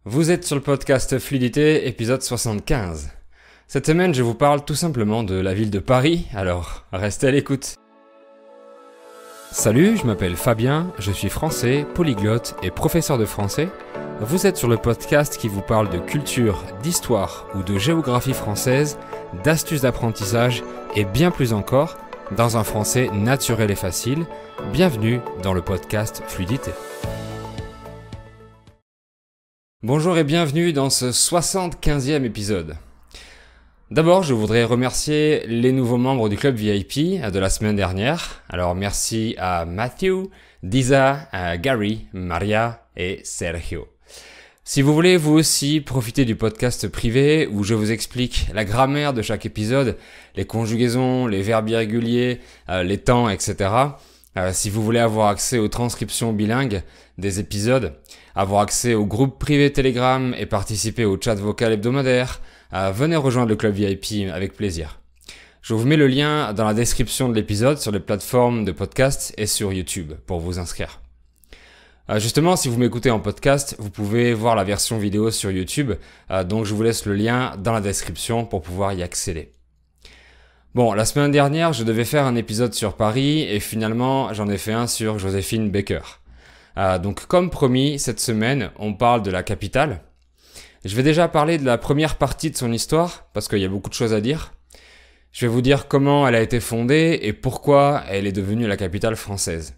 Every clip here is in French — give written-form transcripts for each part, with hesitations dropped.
Vous êtes sur le podcast Fluidité, épisode 75. Cette semaine, je vous parle tout simplement de la ville de Paris, alors restez à l'écoute. Salut, je m'appelle Fabien, je suis français, polyglotte et professeur de français. Vous êtes sur le podcast qui vous parle de culture, d'histoire ou de géographie française, d'astuces d'apprentissage et bien plus encore, dans un français naturel et facile. Bienvenue dans le podcast Fluidité. Bonjour et bienvenue dans ce 75e épisode. D'abord, je voudrais remercier les nouveaux membres du club VIP de la semaine dernière. Alors merci à Matthew, Disa, Gary, Maria et Sergio. Si vous voulez vous aussi profiter du podcast privé où je vous explique la grammaire de chaque épisode, les conjugaisons, les verbes irréguliers, les temps, etc. Si vous voulez avoir accès aux transcriptions bilingues des épisodes, avoir accès au groupe privé Telegram et participer au chat vocal hebdomadaire, venez rejoindre le club VIP avec plaisir. Je vous mets le lien dans la description de l'épisode sur les plateformes de podcast et sur YouTube pour vous inscrire. Justement, si vous m'écoutez en podcast, vous pouvez voir la version vidéo sur YouTube, donc je vous laisse le lien dans la description pour pouvoir y accéder. Bon, la semaine dernière, je devais faire un épisode sur Paris et finalement, j'en ai fait un sur Joséphine Baker. Donc comme promis, cette semaine, on parle de la capitale. Je vais déjà parler de la première partie de son histoire, parce qu'il y a beaucoup de choses à dire. Je vais vous dire comment elle a été fondée et pourquoi elle est devenue la capitale française.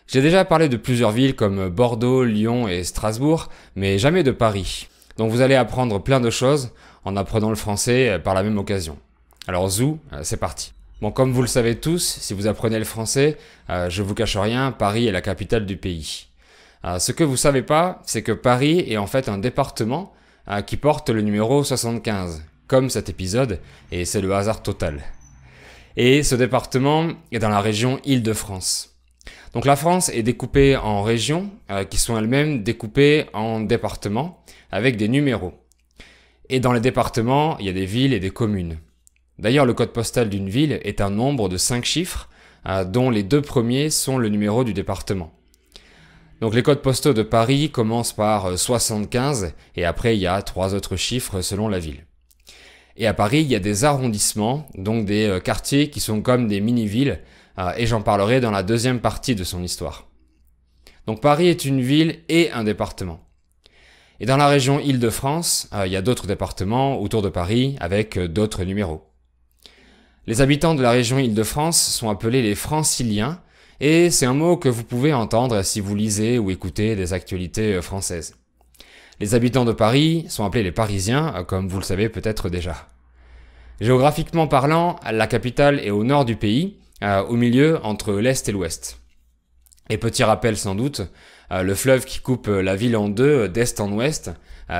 J'ai déjà parlé de plusieurs villes comme Bordeaux, Lyon et Strasbourg, mais jamais de Paris. Donc vous allez apprendre plein de choses en apprenant le français par la même occasion. Alors zou, c'est parti. Bon, comme vous le savez tous, si vous apprenez le français, je vous cache rien, Paris est la capitale du pays. Ce que vous savez pas, c'est que Paris est en fait un département qui porte le numéro 75, comme cet épisode, et c'est le hasard total. Et ce département est dans la région Île-de-France. Donc la France est découpée en régions, qui sont elles-mêmes découpées en départements, avec des numéros. Et dans les départements, il y a des villes et des communes. D'ailleurs, le code postal d'une ville est un nombre de 5 chiffres, dont les 2 premiers sont le numéro du département. Donc les codes postaux de Paris commencent par 75 et après il y a 3 autres chiffres selon la ville. Et à Paris, il y a des arrondissements, donc des quartiers qui sont comme des mini-villes, et j'en parlerai dans la deuxième partie de son histoire. Donc Paris est une ville et un département. Et dans la région Île-de-France, il y a d'autres départements autour de Paris avec d'autres numéros. Les habitants de la région Île-de-France sont appelés les franciliens, et c'est un mot que vous pouvez entendre si vous lisez ou écoutez des actualités françaises. Les habitants de Paris sont appelés les parisiens, comme vous le savez peut-être déjà. Géographiquement parlant, la capitale est au nord du pays, au milieu entre l'est et l'ouest. Et petit rappel sans doute, le fleuve qui coupe la ville en deux d'est en ouest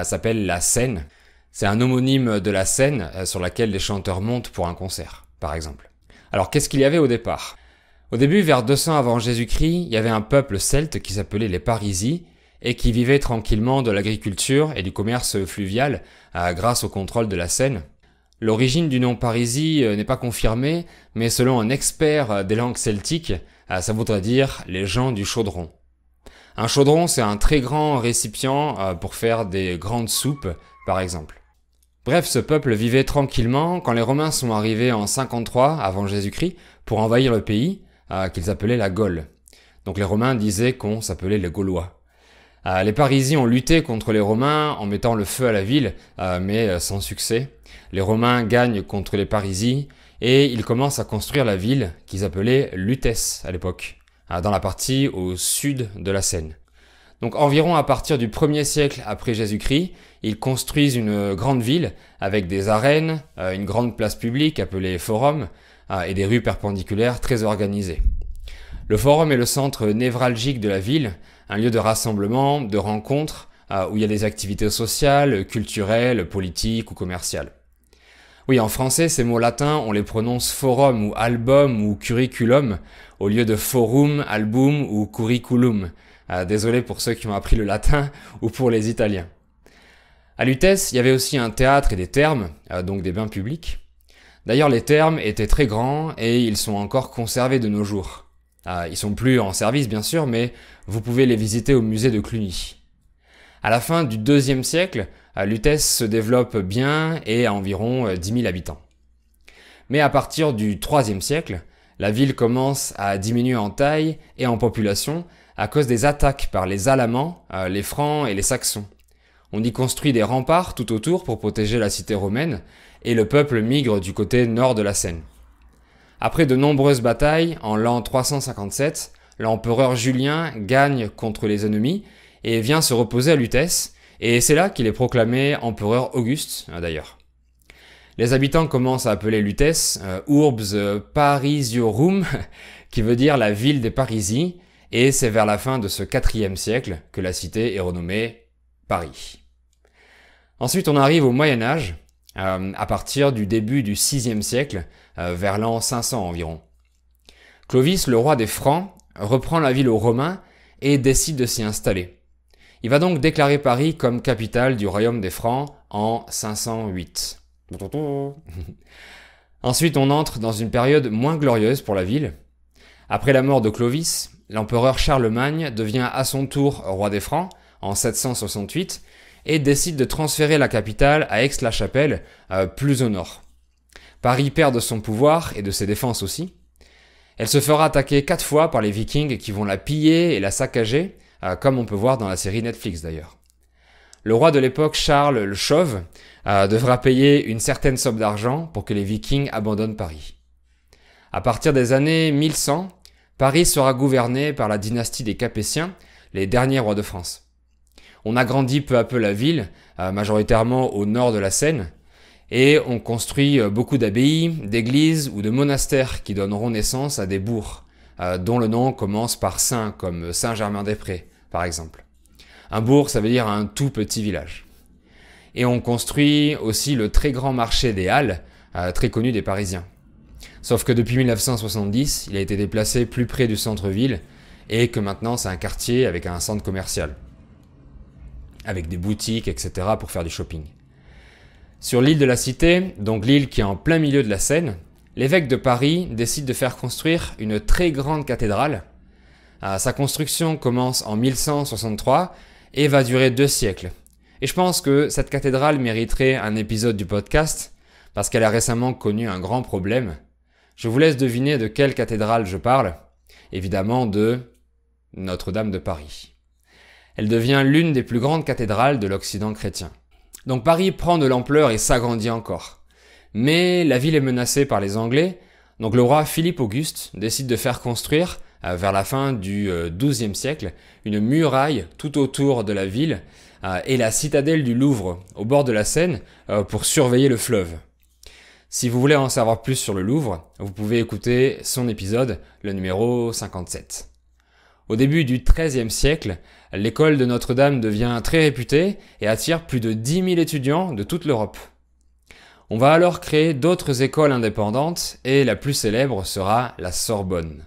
s'appelle la Seine. C'est un homonyme de la Seine sur laquelle les chanteurs montent pour un concert, par exemple. Alors qu'est-ce qu'il y avait au départ ? Au début, vers 200 avant Jésus-Christ, il y avait un peuple celte qui s'appelait les Parisi et qui vivait tranquillement de l'agriculture et du commerce fluvial grâce au contrôle de la Seine. L'origine du nom Parisi n'est pas confirmée, mais selon un expert des langues celtiques, ça voudrait dire les gens du chaudron. Un chaudron, c'est un très grand récipient pour faire des grandes soupes, par exemple. Bref, ce peuple vivait tranquillement quand les Romains sont arrivés en 53 avant Jésus-Christ pour envahir le pays, qu'ils appelaient la Gaule. Donc les Romains disaient qu'on s'appelait les Gaulois. Les Parisiens ont lutté contre les Romains en mettant le feu à la ville, mais sans succès. Les Romains gagnent contre les Parisiens et ils commencent à construire la ville qu'ils appelaient Lutèce à l'époque, dans la partie au sud de la Seine. Donc environ à partir du 1er siècle après Jésus-Christ, ils construisent une grande ville avec des arènes, une grande place publique appelée Forum et des rues perpendiculaires très organisées. Le Forum est le centre névralgique de la ville, un lieu de rassemblement, de rencontres, où il y a des activités sociales, culturelles, politiques ou commerciales. Oui, en français, ces mots latins, on les prononce forum ou album ou curriculum, au lieu de forum, album ou curriculum. Désolé pour ceux qui ont appris le latin ou pour les Italiens. À Lutèce, il y avait aussi un théâtre et des thermes, donc des bains publics. D'ailleurs, les thermes étaient très grands et ils sont encore conservés de nos jours. Ils sont plus en service bien sûr, mais vous pouvez les visiter au musée de Cluny. À la fin du IIe siècle, Lutèce se développe bien et a environ 10 000 habitants. Mais à partir du IIIe siècle, la ville commence à diminuer en taille et en population à cause des attaques par les Alamans, les Francs et les Saxons. On y construit des remparts tout autour pour protéger la cité romaine et le peuple migre du côté nord de la Seine. Après de nombreuses batailles, en l'an 357, l'empereur Julien gagne contre les ennemis et vient se reposer à Lutèce, et c'est là qu'il est proclamé empereur Auguste d'ailleurs. Les habitants commencent à appeler Lutèce Urbs Parisiorum, qui veut dire la ville des Parisis, et c'est vers la fin de ce IVe siècle que la cité est renommée Paris. Ensuite, on arrive au Moyen-Âge, à partir du début du VIe siècle, vers l'an 500 environ. Clovis, le roi des Francs, reprend la ville aux Romains et décide de s'y installer. Il va donc déclarer Paris comme capitale du royaume des Francs en 508. Ensuite, on entre dans une période moins glorieuse pour la ville. Après la mort de Clovis, l'empereur Charlemagne devient à son tour roi des Francs en 768 et décide de transférer la capitale à Aix-la-Chapelle, plus au nord. Paris perd de son pouvoir et de ses défenses aussi. Elle se fera attaquer 4 fois par les Vikings qui vont la piller et la saccager, comme on peut voir dans la série Netflix d'ailleurs. Le roi de l'époque, Charles le Chauve, devra payer une certaine somme d'argent pour que les Vikings abandonnent Paris. À partir des années 1100, Paris sera gouverné par la dynastie des Capétiens, les derniers rois de France. On agrandit peu à peu la ville, majoritairement au nord de la Seine, et on construit beaucoup d'abbayes, d'églises ou de monastères qui donneront naissance à des bourgs, dont le nom commence par Saint, comme Saint-Germain-des-Prés, par exemple. Un bourg, ça veut dire un tout petit village. Et on construit aussi le très grand marché des Halles, très connu des Parisiens. Sauf que depuis 1970, il a été déplacé plus près du centre-ville, et que maintenant c'est un quartier avec un centre commercial, avec des boutiques, etc. pour faire du shopping. Sur l'île de la Cité, donc l'île qui est en plein milieu de la Seine, l'évêque de Paris décide de faire construire une très grande cathédrale. Sa construction commence en 1163 et va durer 2 siècles. Et je pense que cette cathédrale mériterait un épisode du podcast parce qu'elle a récemment connu un grand problème. Je vous laisse deviner de quelle cathédrale je parle. Évidemment de Notre-Dame de Paris. Elle devient l'une des plus grandes cathédrales de l'Occident chrétien. Donc Paris prend de l'ampleur et s'agrandit encore. Mais la ville est menacée par les Anglais, donc le roi Philippe Auguste décide de faire construire, vers la fin du XIIe siècle, une muraille tout autour de la ville et la citadelle du Louvre, au bord de la Seine, pour surveiller le fleuve. Si vous voulez en savoir plus sur le Louvre, vous pouvez écouter son épisode, le numéro 57. Au début du XIIIe siècle, l'école de Notre-Dame devient très réputée et attire plus de 10 000 étudiants de toute l'Europe. On va alors créer d'autres écoles indépendantes et la plus célèbre sera la Sorbonne.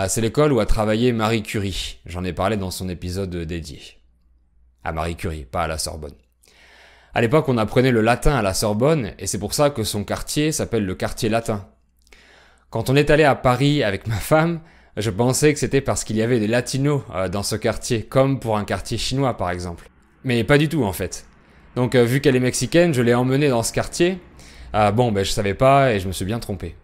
C'est l'école où a travaillé Marie Curie. J'en ai parlé dans son épisode dédié. À Marie Curie, pas à la Sorbonne. À l'époque, on apprenait le latin à la Sorbonne et c'est pour ça que son quartier s'appelle le quartier latin. Quand on est allé à Paris avec ma femme, je pensais que c'était parce qu'il y avait des latinos dans ce quartier, comme pour un quartier chinois par exemple. Mais pas du tout en fait. Donc vu qu'elle est mexicaine, je l'ai emmenée dans ce quartier. Je savais pas et je me suis bien trompé.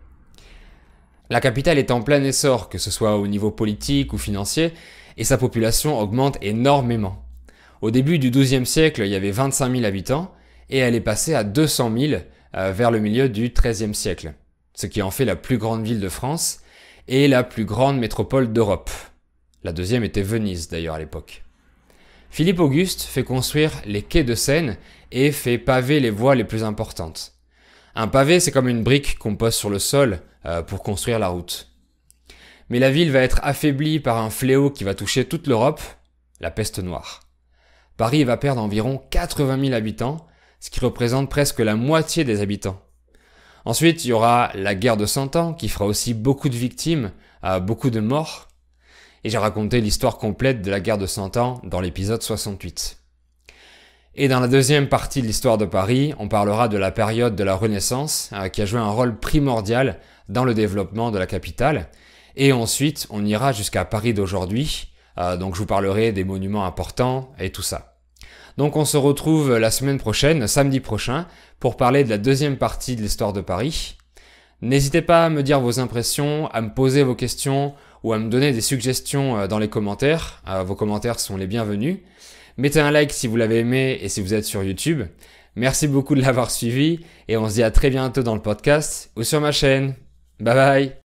La capitale est en plein essor, que ce soit au niveau politique ou financier, et sa population augmente énormément. Au début du XIIe siècle, il y avait 25 000 habitants, et elle est passée à 200 000 vers le milieu du XIIIe siècle, ce qui en fait la plus grande ville de France et la plus grande métropole d'Europe. La deuxième était Venise d'ailleurs à l'époque. Philippe Auguste fait construire les quais de Seine et fait paver les voies les plus importantes. Un pavé, c'est comme une brique qu'on pose sur le sol pour construire la route. Mais la ville va être affaiblie par un fléau qui va toucher toute l'Europe, la peste noire. Paris va perdre environ 80 000 habitants, ce qui représente presque la moitié des habitants. Ensuite, il y aura la guerre de 100 ans qui fera aussi beaucoup de victimes, beaucoup de morts. Et j'ai raconté l'histoire complète de la guerre de 100 ans dans l'épisode 68. Et dans la deuxième partie de l'histoire de Paris, on parlera de la période de la Renaissance qui a joué un rôle primordial dans le développement de la capitale. Et ensuite, on ira jusqu'à Paris d'aujourd'hui, donc je vous parlerai des monuments importants et tout ça. Donc on se retrouve la semaine prochaine, samedi prochain, pour parler de la deuxième partie de l'histoire de Paris. N'hésitez pas à me dire vos impressions, à me poser vos questions ou à me donner des suggestions dans les commentaires. Vos commentaires sont les bienvenus. Mettez un like si vous l'avez aimé et si vous êtes sur YouTube. Merci beaucoup de l'avoir suivi et on se dit à très bientôt dans le podcast ou sur ma chaîne. Bye bye!